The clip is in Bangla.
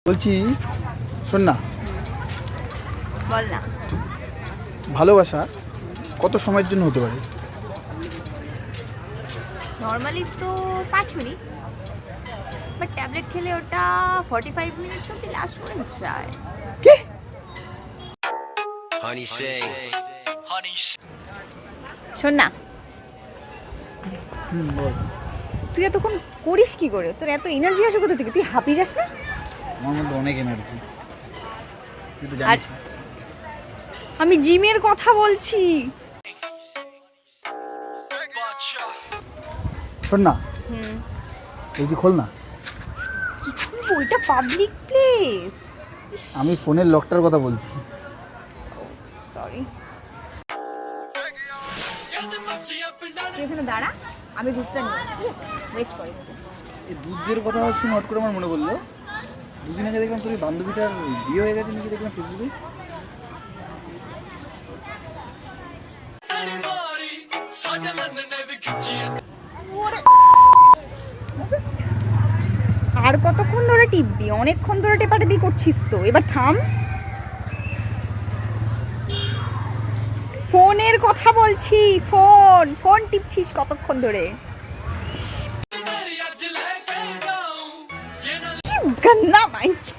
বলছি শোন না, বল না। ভালোবাসা কত সময়ের জন্য হতে পারে? নর্মালি তো 5 মিনিট, বাট ট্যাবলেট খেলে ওটা 45 মিনিটস অব্দি লাস্ট করে যায়। কি? শোন না, বল। তুই এতক্ষণ করিস কি করে? তোর এত এনার্জি আসে কোথা থেকে? তুই হাঁপিয়ে যাস না? আমার মধ্যে অনেক এনার্জি, তুই তো আর জানিস। আমি জিমের কথা বলছি। শোন না, বলছি খোল না। কি করবো? এটা পাবলিক প্লেস। আমি ফোনের লকটার কথা বলছি। সরি, তুই এখানে দাঁড়া, আমি দুধটা নিয়ে আসছি। ওয়েট কর। এই দুধের কথা শুনে হট করে আমার মনে পড়লো, দুদিন আগে দেখলাম তোর এই বান্ধবীটার বিয়ে হয়ে গেছে নাকি, দেখলাম ফেসবুকে। আর কতক্ষণ ধরে টিপবি? অনেকক্ষণ ধরে টেপাটেপি করছিস তো, এবার থাম। ফোনের কথা বলছি, ফোন ফোন টিপছিস কতক্ষণ ধরে? কি গন্না মাইছি।